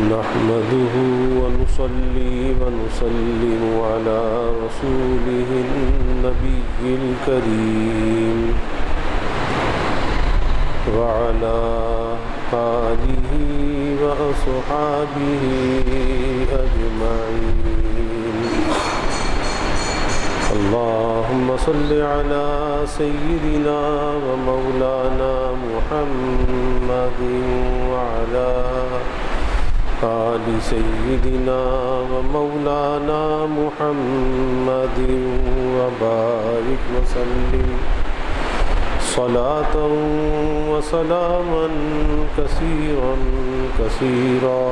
نحمده ونصلي ونسلم على رسوله النبي الكريم وعلى آله وأصحابه أجمعين. اللهم صل على سيدنا ومولانا محمد وعلى آل سيدنا ومولانا محمد وبارك وسلم صلاة وسلاما كثيرا كثيرا.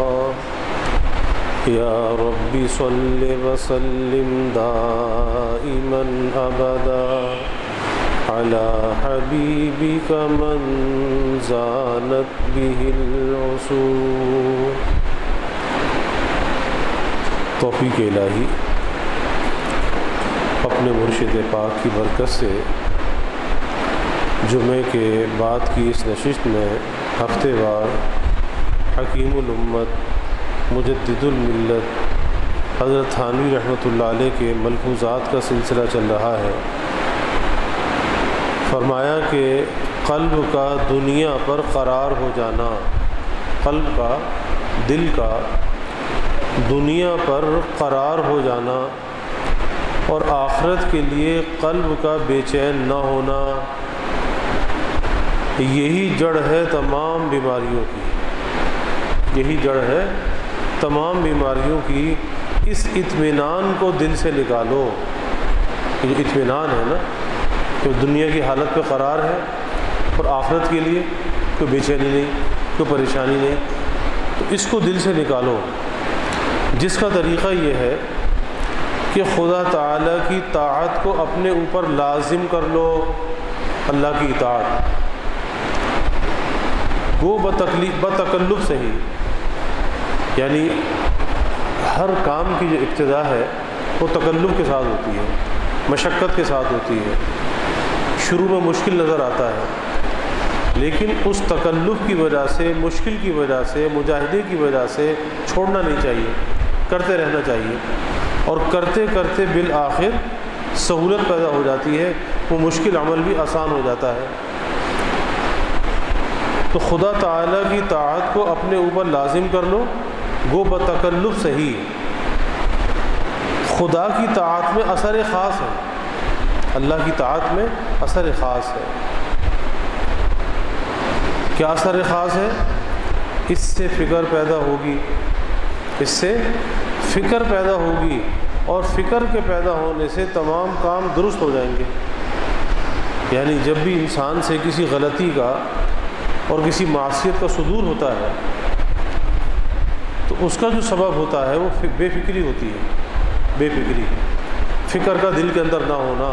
يا رب صل وسلم دائما أبدا على حبيبك من زانت به العصور. توفیق الہی اپنے مرشد پاک کی برکت سے جمعے کے بعد کی اس نشست میں ہفتے وار حکیم الامت مجدد الملت حضرت تھانوی رحمۃ اللہ علیہ کے ملفوظات کا سلسلہ چل رہا ہے. فرمایا کہ قلب کا دنیا پر قرار ہو جانا، قلب کا، دل کا دنیا پر قرار ہو جانا اور آخرت کے لیے قلب کا بے چین نہ ہونا، یہی جڑ ہے تمام بیماریوں کی. یہی جڑ ہے تمام بیماریوں کی. اس اطمینان کو دل سے نکالو. یہ اطمینان ہے نا کہ دنیا کی حالت پہ قرار ہے اور آخرت کے لیے کوئی بے چینی نہیں، کوئی پریشانی نہیں، تو اس کو دل سے نکالو. جس کا طریقہ یہ ہے کہ خدا تعالیٰ کی طاعت کو اپنے اوپر لازم کر لو. اللہ کی اطاعت وہ بتکلف سے ہی، یعنی ہر کام کی جو ابتدا ہے وہ تکلف کے ساتھ ہوتی ہے، مشقت کے ساتھ ہوتی ہے. شروع میں مشکل نظر آتا ہے، لیکن اس تکلف کی وجہ سے، مشکل کی وجہ سے، مجاہدے کی وجہ سے چھوڑنا نہیں چاہیے، کرتے رہنا چاہیے. اور کرتے کرتے بالآخر سہولت پیدا ہو جاتی ہے، وہ مشکل عمل بھی آسان ہو جاتا ہے. تو خدا تعالیٰ کی طاعت کو اپنے اوپر لازم کر لو، گو بتکلف صحیح. خدا کی طاعت میں اثر خاص ہے، اللہ کی طاعت میں اثر خاص ہے. کیا اثر خاص ہے؟ اس سے فکر پیدا ہوگی، اس سے فکر پیدا ہوگی، اور فکر کے پیدا ہونے سے تمام کام درست ہو جائیں گے. یعنی جب بھی انسان سے کسی غلطی کا اور کسی معصیت کا صدور ہوتا ہے تو اس کا جو سبب ہوتا ہے وہ بے فکری ہوتی ہے. بے فکری، فکر کا دل کے اندر نہ ہونا.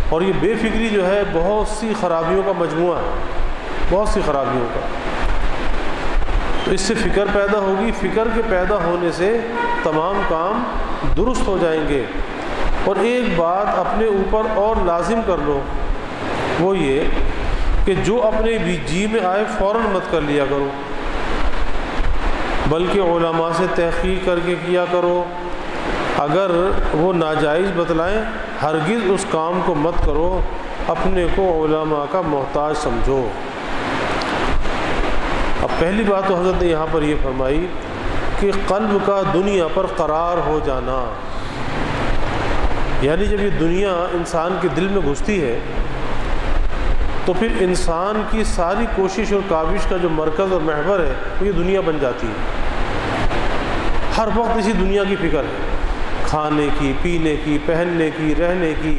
اور یہ بے فکری جو ہے بہت سی خرابیوں کا مجموعہ ہے، بہت سی خرابیوں کا. تو اس سے فکر پیدا ہوگی، فکر کے پیدا ہونے سے تمام کام درست ہو جائیں گے. اور ایک بات اپنے اوپر اور لازم کر لو، وہ یہ کہ جو اپنے جی میں آئے فوراً مت کر لیا کرو، بلکہ علماء سے تحقیق کر کے کیا کرو. اگر وہ ناجائز بتلائیں ہرگز اس کام کو مت کرو، اپنے کو علماء کا محتاج سمجھو. اب پہلی بات تو حضرت نے یہاں پر یہ فرمائی کہ قلب کا دنیا پر قرار ہو جانا، یعنی جب یہ دنیا انسان کے دل میں گھستی ہے تو پھر انسان کی ساری کوشش اور کاوش کا جو مرکز اور محور ہے وہ یہ دنیا بن جاتی ہے. ہر وقت اسی دنیا کی فکر ہے، کھانے کی، پینے کی، پہننے کی، رہنے کی،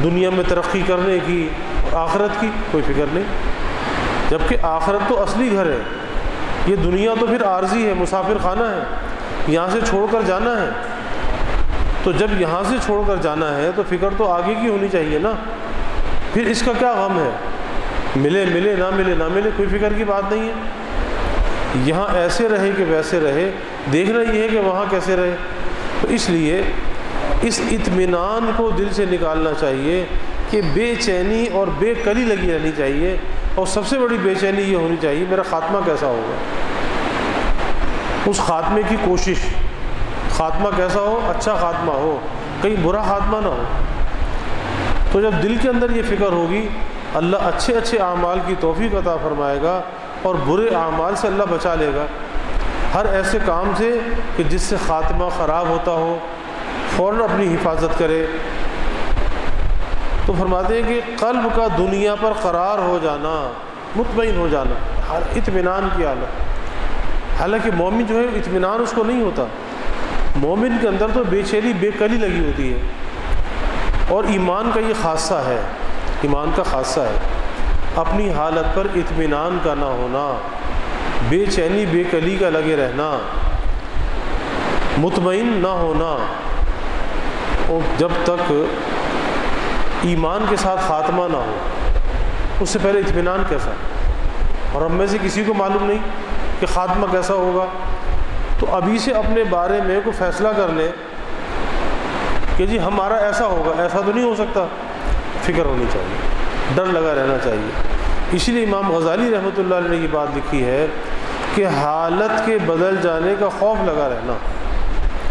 دنیا میں ترقی کرنے کی. اور آخرت کی کوئی فکر نہیں، جبکہ آخرت تو اصلی گھر ہے. یہ دنیا تو پھر عارضی ہے، مسافر خانہ ہے، یہاں سے چھوڑ کر جانا ہے. تو جب یہاں سے چھوڑ کر جانا ہے تو فکر تو آگے کی ہونی چاہیے نا. پھر اس کا کیا غم ہے، ملے ملے نہ ملے نہ ملے، کوئی فکر کی بات نہیں ہے. یہاں ایسے رہے کہ ویسے رہے، دیکھنا یہ ہے کہ وہاں کیسے رہے. تو اس لیے اس اطمینان کو دل سے نکالنا چاہیے کہ بے چینی اور بے کلی لگی رہنی چاہیے. اور سب سے بڑی بے چینی یہ ہونی چاہیے میرا خاتمہ کیسا ہوگا. اس خاتمے کی کوشش، خاتمہ کیسا ہو؟ اچھا خاتمہ ہو، کہیں برا خاتمہ نہ ہو۔ تو جب دل کے اندر یہ فکر ہوگی، اللہ اچھے اچھے اعمال کی توفیق عطا فرمائے گا اور برے اعمال سے اللہ بچا لے گا۔ ہر ایسے کام سے کہ جس سے خاتمہ خراب ہوتا ہو فوراً اپنی حفاظت کرے۔ تو فرماتے ہیں کہ قلب کا دنیا پر قرار ہو جانا، مطمئن ہو جانا، ہر اطمینان کی حالت۔ حالانکہ مومن جو ہے اطمینان اس کو نہیں ہوتا، مومن کے اندر تو بے چینی بے کلی لگی ہوتی ہے، اور ایمان کا یہ خاصہ ہے، ایمان کا خاصہ ہے اپنی حالت پر اطمینان کا نہ ہونا، بے چینی بے کلی کا لگے رہنا، مطمئن نہ ہونا۔ اور جب تک ایمان کے ساتھ خاتمہ نہ ہو، اس سے پہلے اطمینان کیسا؟ اور ہم میں سے کسی کو معلوم نہیں کہ خاتمہ کیسا ہوگا، تو ابھی سے اپنے بارے میں کوئی فیصلہ کر لے کہ جی ہمارا ایسا ہوگا، ایسا تو نہیں ہو سکتا۔ فکر ہونی چاہیے، ڈر لگا رہنا چاہیے۔ اسی لیے امام غزالی رحمۃ اللہ علیہ نے یہ بات لکھی ہے کہ حالت کے بدل جانے کا خوف لگا رہنا،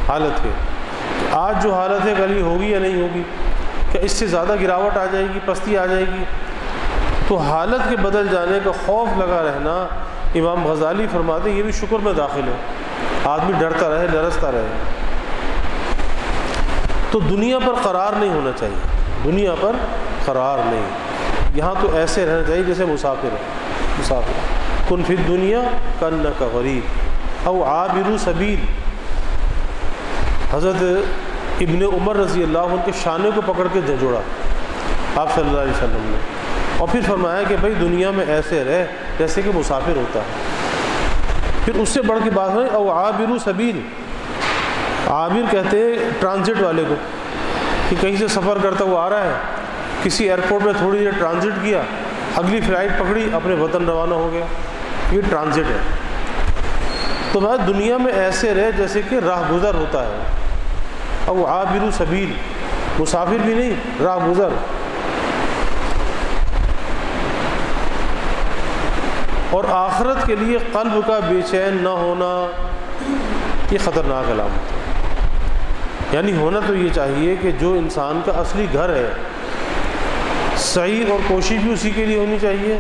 حالت کے، کہ آج جو حالت ہے کل ہوگی یا نہیں ہوگی، کہ اس سے زیادہ گراوٹ آ جائے گی، پستی آ جائے گی، تو حالت کے بدل جانے کا خوف لگا رہنا، امام غزالی فرماتے ہیں یہ بھی شکر میں داخل ہے۔ آدمی ڈرتا رہے، لرزتا رہے۔ تو دنیا پر قرار نہیں ہونا چاہیے، دنیا پر قرار نہیں، یہاں تو ایسے رہنا چاہیے جیسے مسافر ہے، مسافر کن فی الدنیا کانک غریب او عابر سبیل۔ حضرت ابن عمر رضی اللہ عنہ کے شانے کو پکڑ کے جھنجھوڑا آپ صلی اللہ علیہ وسلم نے، اور پھر فرمایا کہ بھائی دنیا میں ایسے رہ جیسے کہ مسافر ہوتا ہے۔ پھر اس سے بڑھ کے بات ہے او عابر سبیل، عابر کہتے ہیں ٹرانزٹ والے کو، کہ کہیں سے سفر کرتا وہ آ رہا ہے، کسی ایئرپورٹ میں تھوڑی دیر ٹرانزٹ کیا، اگلی فلائٹ پکڑی، اپنے وطن روانہ ہو گیا، یہ ٹرانزٹ ہے۔ تو بات دنیا میں ایسے رہے جیسے کہ راہ گزر ہوتا ہے، او عابر سبیل، مسافر بھی نہیں، راہ گزر۔ اور آخرت کے لیے قلب کا بے چین نہ ہونا یہ خطرناک علامت ہے۔ یعنی ہونا تو یہ چاہیے کہ جو انسان کا اصلی گھر ہے، سعی اور کوشش بھی اسی کے لیے ہونی چاہیے،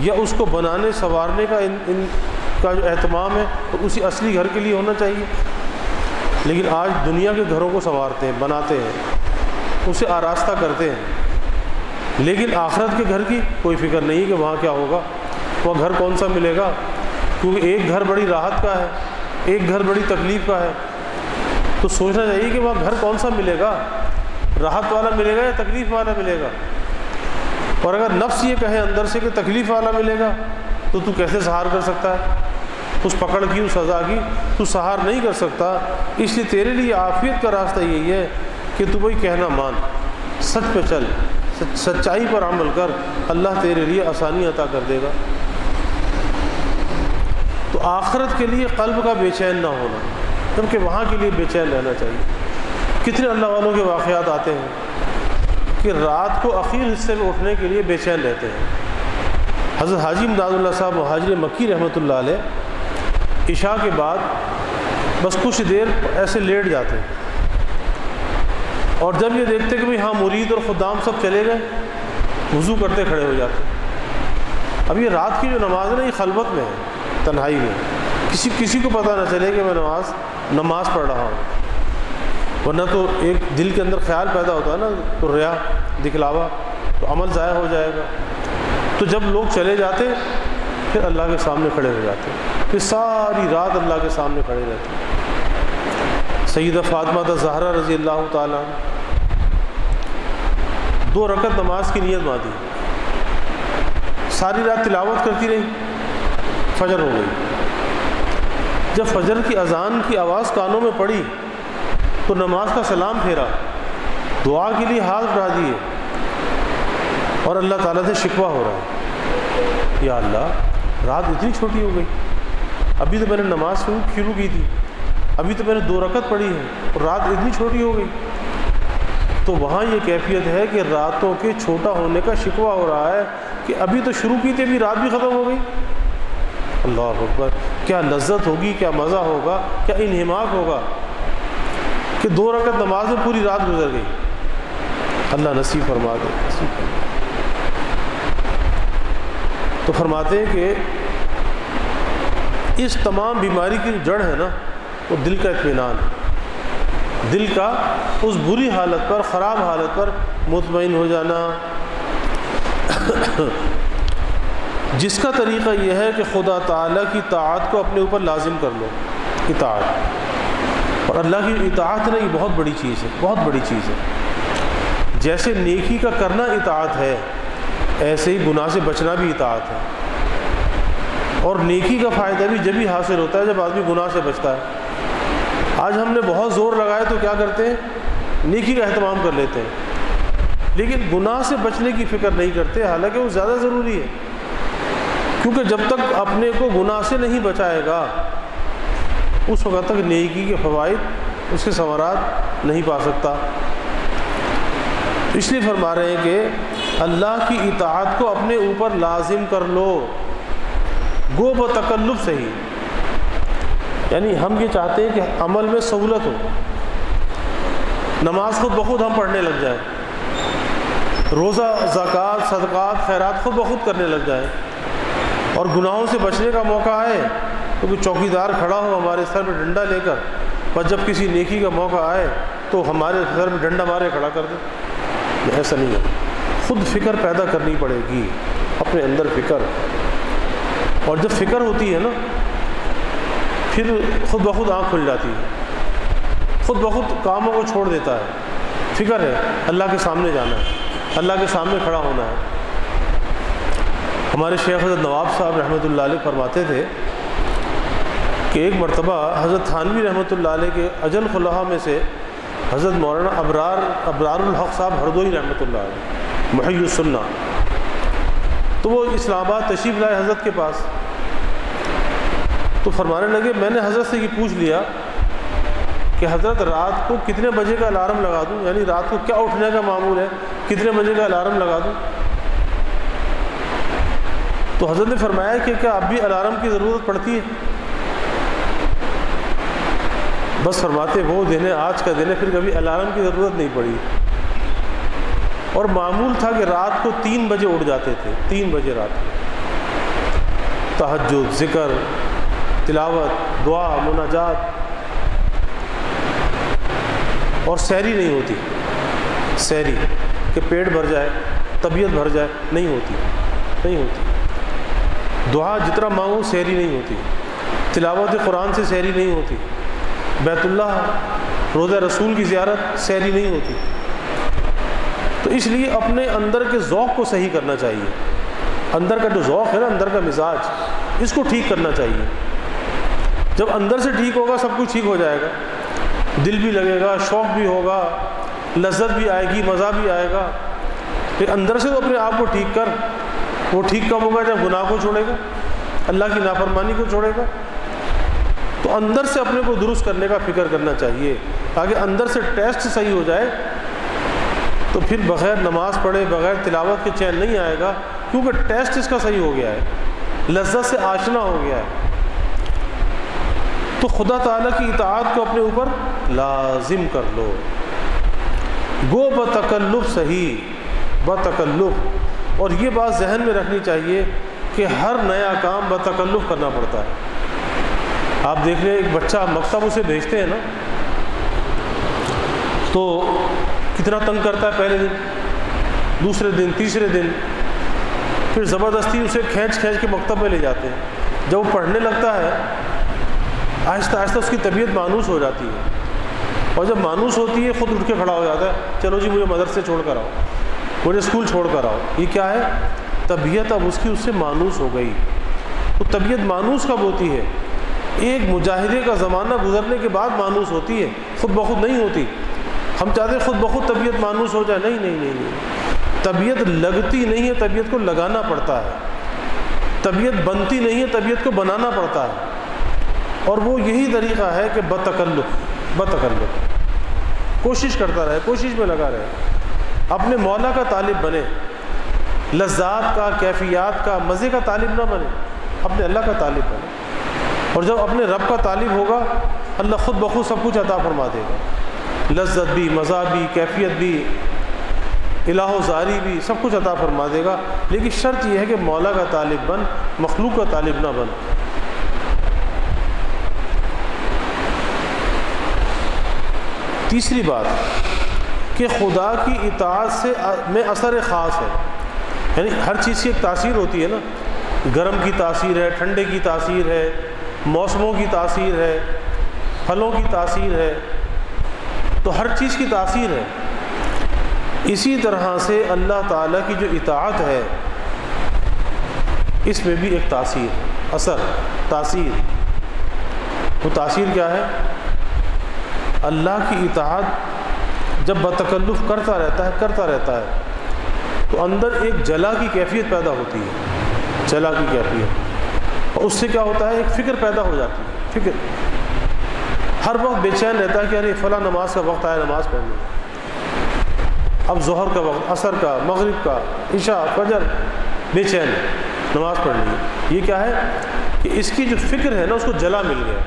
یا اس کو بنانے سنوارنے کا ان کا جو اہتمام ہے تو اسی اصلی گھر کے لیے ہونا چاہیے۔ لیکن آج دنیا کے گھروں کو سنوارتے ہیں، بناتے ہیں، اسے آراستہ کرتے ہیں، لیکن آخرت کے گھر کی کوئی فکر نہیں کہ وہاں کیا ہوگا، وہ گھر کون سا ملے گا، کیونکہ ایک گھر بڑی راحت کا ہے، ایک گھر بڑی تکلیف کا ہے۔ تو سوچنا چاہیے کہ وہاں گھر کون سا ملے گا، راحت والا ملے گا یا تکلیف والا ملے گا۔ اور اگر نفس یہ کہے اندر سے کہ تکلیف والا ملے گا تو کیسے سہار کر سکتا ہے اس پکڑ کی، اس سزا کی تو سہار نہیں کر سکتا۔ اس لیے تیرے لیے عافیت کا راستہ یہی ہے کہ تو وہی کہنا مان، سچ پہ چل، سچائی پر عمل کر، اللہ تیرے لیے آسانی عطا کر دے گا۔ تو آخرت کے لیے قلب کا بے چین نہ ہونا، کیونکہ وہاں کے لیے بے چین رہنا چاہیے۔ کتنے اللہ والوں کے واقعات آتے ہیں کہ رات کو اخیر حصے میں اٹھنے کے لیے بے چین رہتے ہیں۔ حضرت حاجی امداد اللہ صاحب مہاجر مکی رحمۃ اللہ علیہ عشاء کے بعد بس کچھ دیر ایسے لیٹ جاتے، اور جب یہ دیکھتے کہ بھئی ہاں مرید اور خدام سب چلے گئے، وضو کرتے کھڑے ہو جاتے۔ اب یہ رات کی جو نماز ہے نا، یہ خلوت میں ہے، تنہائی میں، کسی کو پتہ نہ چلے کہ میں نماز پڑھ رہا ہوں، ورنہ تو ایک دل کے اندر خیال پیدا ہوتا ہے نا، تو ریا، دکھلاوا، تو عمل ضائع ہو جائے گا۔ تو جب لوگ چلے جاتے پھر اللہ کے سامنے کھڑے ہو جاتے، پھر ساری رات اللہ کے سامنے کھڑے رہتے۔ سیدہ فاطمہ الزہرا رضی اللہ تعالیٰ عنہ 2 رکعت نماز کی نیت باندھی، ساری رات تلاوت کرتی رہی، فجر ہو گئی۔ جب فجر کی اذان کی آواز کانوں میں پڑی تو نماز کا سلام پھیرا، دعا کے لیے ہاتھ بڑھا دیے، اور اللہ تعالیٰ سے شکوہ ہو رہا ہے، یا اللہ رات اتنی چھوٹی ہو گئی، ابھی تو میں نے نماز شروع کی تھی، ابھی تو میں نے 2 رکعت پڑھی ہے اور رات اتنی چھوٹی ہو گئی۔ تو وہاں یہ کیفیت ہے کہ راتوں کے چھوٹا ہونے کا شکوہ ہو رہا ہے کہ ابھی تو شروع کی تھی، ابھی رات بھی ختم ہو گئی۔ اللہ اکبر، کیا لذت ہوگی، کیا مزہ ہوگا، کیا انہماک ہوگا کہ 2 رکعت نماز میں پوری رات گزر گئی۔ اللہ نصیب فرما دے، نصیب فرما دے۔ تو فرماتے ہیں کہ اس تمام بیماری کی جڑ ہے نا، وہ دل کا اطمینان ہے، دل کا اس بری حالت پر، خراب حالت پر مطمئن ہو جانا، جس کا طریقہ یہ ہے کہ خدا تعالیٰ کی اطاعت کو اپنے اوپر لازم کر لو۔ اطاعت، اور اللہ کی اطاعت نا یہ بہت بڑی چیز ہے، بہت بڑی چیز ہے۔ جیسے نیکی کا کرنا اطاعت ہے، ایسے ہی گناہ سے بچنا بھی اطاعت ہے۔ اور نیکی کا فائدہ بھی جب ہی حاصل ہوتا ہے جب آدمی گناہ سے بچتا ہے۔ آج ہم نے بہت زور لگایا تو کیا کرتے ہیں، نیکی کا اہتمام کر لیتے ہیں، لیکن گناہ سے بچنے کی فکر نہیں کرتے، حالانکہ وہ زیادہ ضروری ہے، کیونکہ جب تک اپنے کو گناہ سے نہیں بچائے گا اس وقت تک نیکی کے فوائد، اس کے ثمرات نہیں پا سکتا۔ اس لیے فرما رہے ہیں کہ اللہ کی اطاعت کو اپنے اوپر لازم کر لو، گو بتکلف سے ہی، یعنی ہم یہ چاہتے ہیں کہ عمل میں سہولت ہو، نماز خود بخود ہم پڑھنے لگ جائیں، روزہ، زکوٰۃ، صدقات، خیرات خود بخود کرنے لگ جائیں، اور گناہوں سے بچنے کا موقع آئے تو کوئی چوکیدار کھڑا ہو ہمارے سر میں ڈنڈا لے کر، پر جب کسی نیکی کا موقع آئے تو ہمارے سر میں ڈنڈا مارے کھڑا کر دے۔ ایسا نہیں ہے، خود فکر پیدا کرنی پڑے گی، اپنے اندر فکر، اور جب فکر ہوتی ہے نا پھر خود بخود آنکھ کھل جاتی ہے، خود بخود کاموں کو چھوڑ دیتا ہے۔ فکر ہے اللہ کے سامنے جانا ہے، اللہ کے سامنے کھڑا ہونا ہے۔ ہمارے شیخ حضرت نواب صاحب رحمۃ اللہ علیہ فرماتے تھے کہ ایک مرتبہ حضرت تھانوی رحمۃ اللہ علیہ کے اجل خلہا میں سے حضرت مولانا ابرار الحق صاحب ہردوئی رحمۃ اللہ علیہ محی السنہ، تو وہ اسلام آباد تشریف لائے حضرت کے پاس، تو فرمانے لگے میں نے حضرت سے یہ پوچھ لیا کہ حضرت رات کو کتنے بجے کا الارم لگا دوں، یعنی رات کو کیا اٹھنے کا معمول ہے، کتنے بجے کا الارم لگا دوں؟ تو حضرت نے فرمایا کہ کیا اب بھی الارم کی ضرورت پڑتی ہے؟ بس فرماتے وہ دن ہے، آج کا دن ہے، پھر کبھی الارم کی ضرورت نہیں پڑی، اور معمول تھا کہ رات کو 3 بجے اٹھ جاتے تھے، 3 بجے رات کو، تہجد، ذکر، تلاوت، دعا، مناجات، اور سحری نہیں ہوتی، سحری کہ پیٹ بھر جائے، طبیعت بھر جائے، نہیں ہوتی، نہیں ہوتی۔ دعا جتنا مانگو سحری نہیں ہوتی، تلاوت قرآن سے سحری نہیں ہوتی، بیت اللہ، روضہ رسول کی زیارت سحری نہیں ہوتی۔ تو اس لیے اپنے اندر کے ذوق کو صحیح کرنا چاہیے، اندر کا جو ذوق ہے نا، اندر کا مزاج، اس کو ٹھیک کرنا چاہیے۔ جب اندر سے ٹھیک ہوگا سب کچھ ٹھیک ہو جائے گا، دل بھی لگے گا، شوق بھی ہوگا، لذت بھی آئے گی، مزہ بھی آئے گا۔ پھر اندر سے تو اپنے آپ کو ٹھیک کر، وہ ٹھیک کب ہوگا جب گناہ کو چھوڑے گا، اللہ کی نافرمانی کو چھوڑے گا۔ تو اندر سے اپنے کو درست کرنے کا فکر کرنا چاہیے، تاکہ اندر سے ٹیسٹ صحیح ہو جائے، تو پھر بغیر نماز پڑھے، بغیر تلاوت کے چین نہیں آئے گا، کیونکہ ٹیسٹ اس کا صحیح ہو گیا ہے، لذت سے آشنا ہو گیا ہے۔ تو خدا تعالیٰ کی اطاعت کو اپنے اوپر لازم کر لو، گو بتکلف صحیح، بتکلف۔ اور یہ بات ذہن میں رکھنی چاہیے کہ ہر نیا کام بتکلف کرنا پڑتا ہے۔ آپ دیکھ لیں، ایک بچہ مکتب اسے بھیجتے ہیں نا تو کتنا تنگ کرتا ہے، پہلے دن، دوسرے دن، تیسرے دن، پھر زبردستی اسے کھینچ کے مکتب میں لے جاتے ہیں۔ جب وہ پڑھنے لگتا ہے آہستہ آہستہ اس کی طبیعت مانوس ہو جاتی ہے، اور جب مانوس ہوتی ہے خود اٹھ کے کھڑا ہو جاتا ہے، چلو جی مجھے مدرسے چھوڑ کر آؤ، مجھے اسکول چھوڑ کر آؤ۔ یہ کیا ہے؟ طبیعت اب اس کی اس سے مانوس ہو گئی۔ تو طبیعت مانوس کب ہوتی ہے؟ ایک مجاہدے کا زمانہ گزرنے کے بعد مانوس ہوتی ہے، خود بخود نہیں ہوتی۔ ہم چاہتے ہیں خود بخود طبیعت مانوس ہو جائے، نہیں نہیں نہیں نہیں، طبیعت لگتی نہیں ہے، طبیعت کو لگانا پڑتا ہے، طبیعت بنتی نہیں ہے، طبیعت کو بنانا پڑتا ہے۔ اور وہ یہی طریقہ ہے کہ بتکلف کوشش کرتا رہے، کوشش میں لگا رہے، اپنے مولا کا طالب بنے، لذات کا، کیفیات کا، مزے کا طالب نہ بنے، اپنے اللہ کا طالب بنے۔ اور جب اپنے رب کا طالب ہوگا اللہ خود بخود سب کچھ عطا فرما دے گا، لذت بھی، مزہ بھی، کیفیت بھی، الہ و زاری بھی، سب کچھ عطا فرما دے گا۔ لیکن شرط یہ ہے کہ مولا کا طالب بن، مخلوق کا طالب نہ بن۔ تیسری بات کہ خدا کی اطاعت سے میں اثر خاص ہے، یعنی ہر چیز کی ایک تاثیر ہوتی ہے نا، گرم کی تاثیر ہے، ٹھنڈے کی تاثیر ہے، موسموں کی تاثیر ہے، پھلوں کی تاثیر ہے، تو ہر چیز کی تاثیر ہے۔ اسی طرح سے اللہ تعالیٰ کی جو اطاعت ہے اس میں بھی ایک تاثیر، اثر، تاثیر۔ وہ تاثیر کیا ہے؟ اللہ کی اطاعت جب بتکلف کرتا رہتا ہے تو اندر ایک جلا کی کیفیت پیدا ہوتی ہے، جلا کی کیفیت، اور اس سے کیا ہوتا ہے؟ ایک فکر پیدا ہو جاتی ہے، فکر۔ ہر وقت بے چین رہتا ہے کہ ارے فلاں نماز کا وقت آیا، نماز پڑھنی ہے، اب ظہر کا وقت، عصر کا، مغرب کا، عشاء، فجر، بے چین، نماز پڑھنی ہے۔ یہ کیا ہے کہ اس کی جو فکر ہے نا، اس کو جلا مل گیا،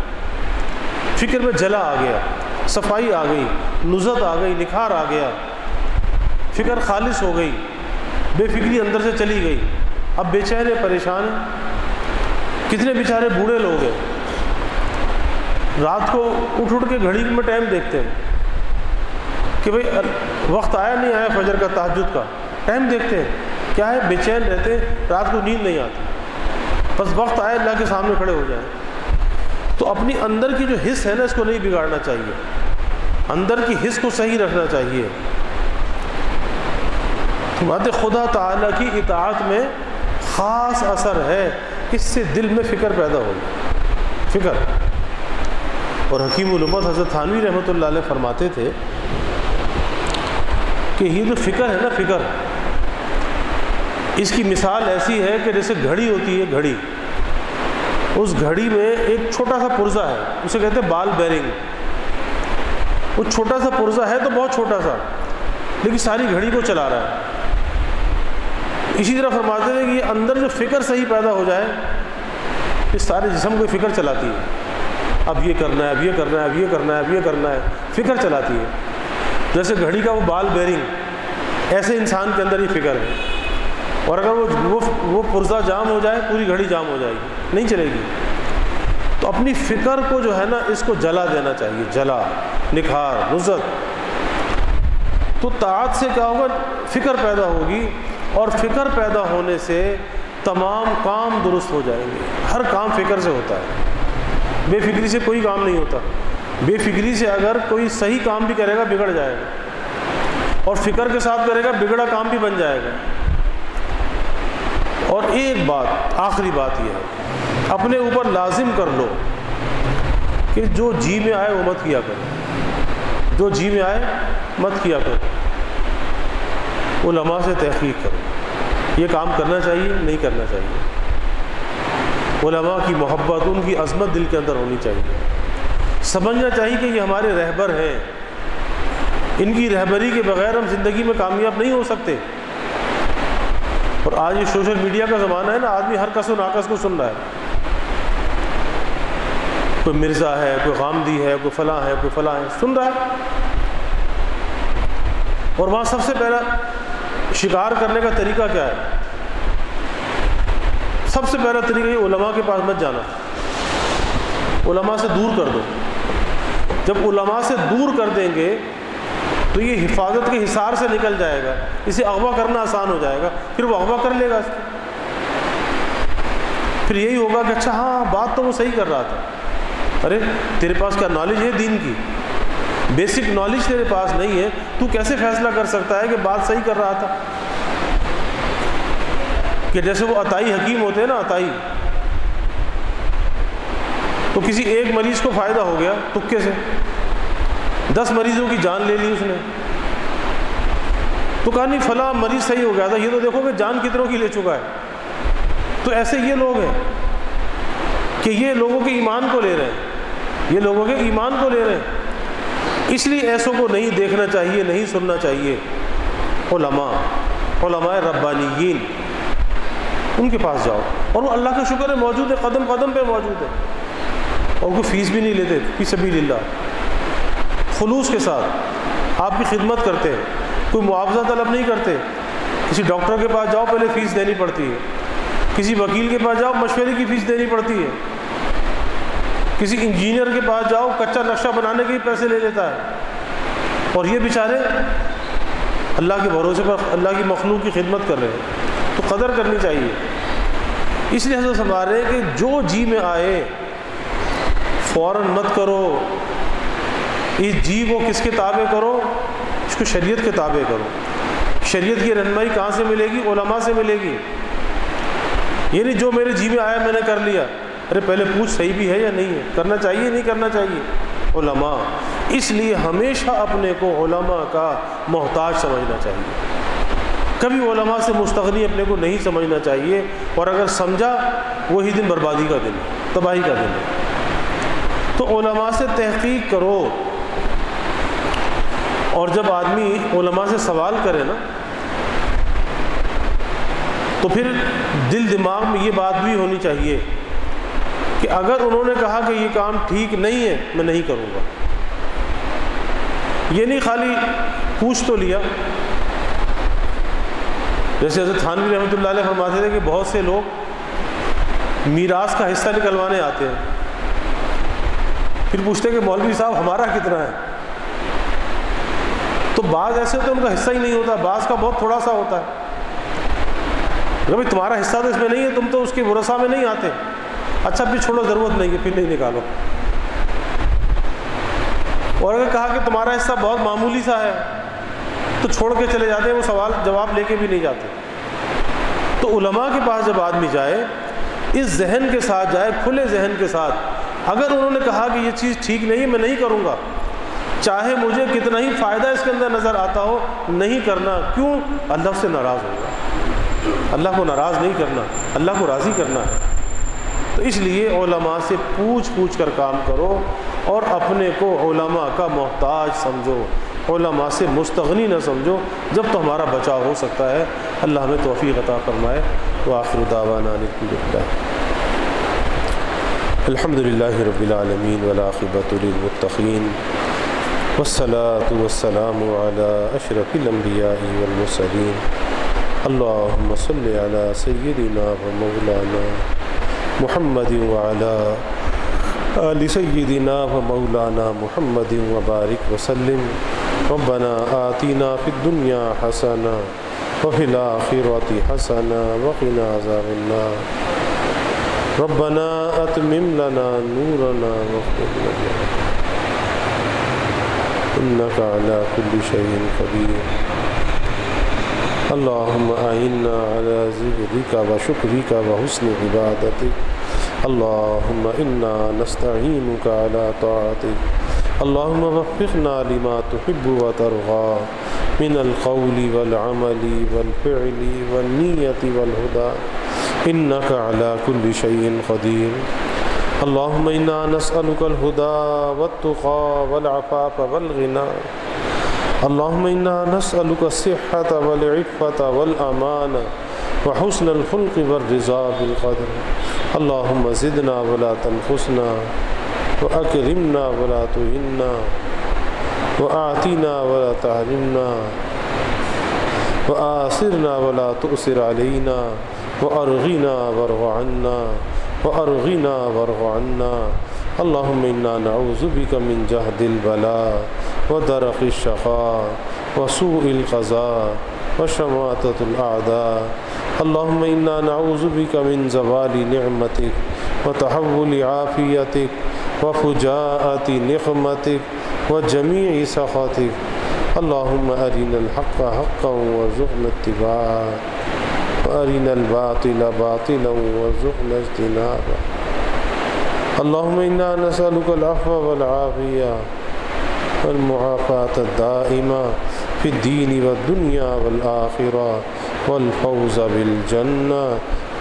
فکر میں جلا آ گیا، صفائی آ گئی، نزت آ گئی، نکھار آ گیا، فکر خالص ہو گئی، بے فکری اندر سے چلی گئی۔ اب بے چین پریشان ہیں، کتنے بیچارے بوڑھے لوگ ہیں رات کو اٹھ کے گھڑی میں ٹائم دیکھتے ہیں کہ بھئی وقت آیا نہیں آیا فجر کا، تہجد کا، ٹائم دیکھتے ہیں، کیا ہے؟ بے چین رہتے ہیں، رات کو نیند نہیں آتی، بس وقت آئے اللہ کے سامنے کھڑے ہو جائیں۔ تو اپنی اندر کی جو حس ہے نا، اس کو نہیں بگاڑنا چاہیے، اندر کی حس کو صحیح رکھنا چاہیے۔ بات خدا تعالیٰ کی اطاعت میں خاص اثر ہے، اس سے دل میں فکر پیدا ہوگی، فکر۔ اور حکیم الامت حضرت تھانوی رحمۃ اللہ علیہ فرماتے تھے کہ یہ جو فکر ہے نا، فکر، اس کی مثال ایسی ہے کہ جیسے گھڑی ہوتی ہے، گھڑی، اس گھڑی میں ایک چھوٹا سا پرزہ ہے، اسے کہتے ہیں بال بیرنگ۔ وہ چھوٹا سا پرزہ ہے تو بہت چھوٹا سا، لیکن ساری گھڑی کو چلا رہا ہے۔ اسی طرح فرماتے ہیں کہ یہ اندر جو فکر صحیح پیدا ہو جائے، اس سارے جسم کو فکر چلاتی ہے، اب یہ کرنا ہے، اب یہ کرنا ہے، اب یہ کرنا ہے، اب یہ کرنا ہے، فکر چلاتی ہے۔ جیسے گھڑی کا وہ بال بیرنگ، ایسے انسان کے اندر یہ فکر ہے، اور اگر وہ پرزہ جام ہو جائے، پوری گھڑی جام ہو جائے گی، نہیں چلے گی۔ تو اپنی فکر کو جو ہے نا، اس کو جلا دینا چاہیے، جلا، نکھار، نزت۔ تو طاعت سے کیا ہوگا؟ فکر پیدا ہوگی، اور فکر پیدا ہونے سے تمام کام درست ہو جائیں گے۔ ہر کام فکر سے ہوتا ہے، بے فکری سے کوئی کام نہیں ہوتا۔ بے فکری سے اگر کوئی صحیح کام بھی کرے گا بگڑ جائے گا، اور فکر کے ساتھ کرے گا بگڑا کام بھی بن جائے گا۔ اور ایک بات، آخری بات یہ ہے، اپنے اوپر لازم کر لو کہ جو جی میں آئے وہ مت کیا کرو، جو جی میں آئے مت کیا کرو۔ علماء سے تحقیق کرو، یہ کام کرنا چاہیے، نہیں کرنا چاہیے۔ علماء کی محبت، ان کی عظمت دل کے اندر ہونی چاہیے۔ سمجھنا چاہیے کہ یہ ہمارے رہبر ہیں، ان کی رہبری کے بغیر ہم زندگی میں کامیاب نہیں ہو سکتے۔ اور آج یہ سوشل میڈیا کا زمانہ ہے نا، آدمی ہر کس و ناکس کو سن رہا ہے، کوئی مرزا ہے، کوئی غامدی ہے، کوئی فلاں ہے، کوئی فلاں ہے، سن رہا ہے۔ اور وہاں سب سے پہلا شکار کرنے کا طریقہ کیا ہے؟ سب سے پہلا طریقہ یہ، علماء کے پاس مت جانا، علماء سے دور کر دو۔ جب علماء سے دور کر دیں گے تو یہ حفاظت کے حصار سے نکل جائے گا، اسے اغوا کرنا آسان ہو جائے گا، پھر وہ اغوا کر لے گا اس کو۔ پھر یہی ہوگا کہ اچھا ہاں بات تو وہ صحیح کر رہا تھا، ارے تیرے پاس کیا نالج ہے دین کی؟ بیسک نالج تیرے پاس نہیں ہے، تو کیسے فیصلہ کر سکتا ہے کہ بات صحیح کر رہا تھا؟ کہ جیسے وہ عطائی حکیم ہوتے ہیں نا، عطائی، تو کسی ایک مریض کو فائدہ ہو گیا تکے سے، 10 مریضوں کی جان لے لی اس نے، تو کہا نہیں فلاں مریض صحیح ہو گیا تھا، یہ تو دیکھو کہ جان کتنوں کی لے چکا ہے۔ تو ایسے یہ لوگ ہیں کہ یہ لوگوں کے ایمان کو لے رہے ہیں، یہ لوگوں کے ایمان کو لے رہے ہیں۔ اس لیے ایسوں کو نہیں دیکھنا چاہیے، نہیں سننا چاہیے۔ علماء ربانیین، ان کے پاس جاؤ، اور وہ اللہ کا شکر ہے موجود ہے، قدم قدم پہ موجود ہے۔ اور کوئی فیس بھی نہیں لیتے فی سبیل اللہ، خلوص کے ساتھ آپ کی خدمت کرتے ہیں، کوئی معاوضہ طلب نہیں کرتے۔ کسی ڈاکٹر کے پاس جاؤ پہلے فیس دینی پڑتی ہے، کسی وکیل کے پاس جاؤ مشورے کی فیس دینی پڑتی ہے، کسی انجینئر کے پاس جاؤ کچا نقشہ بنانے کے ہی پیسے لے لیتا ہے، اور یہ بیچارے اللہ کے بھروسے پر اللہ کی مخلوق کی خدمت کر رہے ہیں۔ تو قدر کرنی چاہیے۔ اس لیے حضرت فرما رہے ہیں کہ جو جی میں آئے فوراً مت کرو، اس جی کو کس کے تابع کرو؟ اس کو شریعت کے تابع کرو۔ شریعت کی رہنمائی کہاں سے ملے گی؟ علماء سے ملے گی۔ یہ نہیں جو میرے جی میں آیا میں نے کر لیا، ارے پہلے پوچھ صحیح بھی ہے یا نہیں ہے، کرنا چاہیے نہیں کرنا چاہیے؟ علماء۔ اس لیے ہمیشہ اپنے کو علماء کا محتاج سمجھنا چاہیے، کبھی علماء سے مستغنی اپنے کو نہیں سمجھنا چاہیے، اور اگر سمجھا وہی دن بربادی کا دن ہے، تباہی کا دن ہے۔ تو علماء سے تحقیق کرو، اور جب آدمی علماء سے سوال کرے نا تو پھر دل دماغ میں یہ بات بھی ہونی چاہیے کہ اگر انہوں نے کہا کہ یہ کام ٹھیک نہیں ہے میں نہیں کروں گا۔ یہ نہیں خالی پوچھ تو لیا، جیسے حضرت تھانوی رحمۃ اللہ علیہ فرماتے تھے کہ بہت سے لوگ میراث کا حصہ نکلوانے آتے ہیں، پھر پوچھتے کہ مولوی صاحب ہمارا کتنا ہے؟ تو بعض ایسے ہوتے ہیں ان کا حصہ ہی نہیں ہوتا، بعض کا بہت تھوڑا سا ہوتا ہے۔ بھائی تمہارا حصہ تو اس میں نہیں ہے، تم تو اس کے ورثہ میں نہیں آتے، اچھا پھر چھوڑو ضرورت نہیں ہے، پھر نہیں نکالو۔ اور اگر کہا کہ تمہارا حصہ بہت معمولی سا ہے تو چھوڑ کے چلے جاتے ہیں، وہ سوال جواب لے کے بھی نہیں جاتے۔ تو علماء کے پاس جب آدمی جائے اس ذہن کے ساتھ جائے، کھلے ذہن کے ساتھ، اگر انہوں نے کہا کہ یہ چیز ٹھیک نہیں میں نہیں کروں گا، چاہے مجھے کتنا ہی فائدہ اس کے اندر نظر آتا ہو، نہیں کرنا۔ کیوں؟ اللہ سے ناراض ہوگا، اللہ کو ناراض نہیں کرنا، اللہ کو راضی کرنا ہے۔ تو اس لیے علماء سے پوچھ کر کام کرو، اور اپنے کو علماء کا محتاج سمجھو، علماء سے مستغنی نہ سمجھو، جب تو ہمارا بچاؤ ہو سکتا ہے۔ اللہ ہمیں توفیق عطا فرمائے۔ وآخر دعوانا الحمدللہ الحمدللہ رب العالمین والعاقبۃ للمتقین والصلاة والسلام علی اشرف الانبیاء والمرسلین۔ اللہم صل علی سیدنا و مولانا محمد وعلی آل سیدنا و مولانا محمد وبارک وسلم۔ ربنا آتنا فی الدنیا حسنہ وفی الآخرۃ حسنہ وقنا عذاب النار۔ ربنا اتمم لنا نورنا واغفر لنا انک علی کل شیء قدیر۔ اللہم اعنا علی ذکرک و شکرک و حسن عبادتک۔ اللہم انا نستعینک علی طاعتک۔ اللہم وفقنا لما تحب و ترضی من القول والعمل والفعل والنیت والہدی انک علی کل شیء قدیر۔ اللہم انا نسألک الہدی والتقی والعفاف والغنی۔ اللہم انا نسألک الصحۃ والعفۃ والامان وحسن الخلق والرضا بالقدر۔ اللہم زدنا ولا تنقصنا واکرمنا ولا تہنا واعطنا ولا تحرمنا وآثرنا ولا تؤثر علینا وارغنا وارض عنا وارغنا وارض عنا۔ اللہم انا نعوذ بک من جہد البلاء ودرک الشقاء وسوء القضاء وشماتۃ الاعداء۔ اللہم انا نعوذ بک من زوال نعمتک وتحول عافیتک وفجاءۃ نقمتک وجمیع سخطک۔ اللہم ارنا الحق حقا وارزقنا اتباعہ وارنا الباطل باطلا وارزقنا اجتنابہ۔ اللہم انا نسألک العفو والعافیہ والمعافاة الدائمہ فی الدین والدنیا والآخرہ والفوز بالجنہ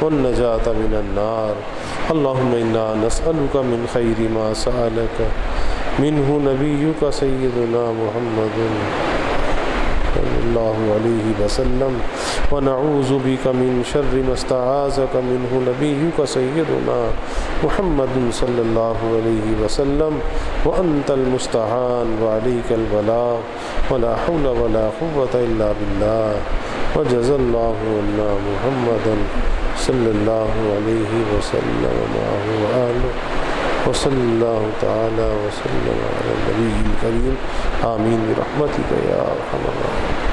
والنجاة من النار۔ اللہم انا نسألک من خیر ما سألک منہ نبیک سیدنا محمد صلی اللہ علیہ وسلم ونعوذ بک من شر ما استعاذک منہ نبیک سیدنا محمد صلی اللہ علیہ وسلم وانت المستعان وعلیک البلاغ ولا حول ولا قوة الا باللہ وجزا اللہ عنا محمدا صلی اللہ علیہ وسلم معه وآلہ وصلی اللہ تعالی وسلم علی النبی الکریم آمین برحمتک یا ارحم الراحمین.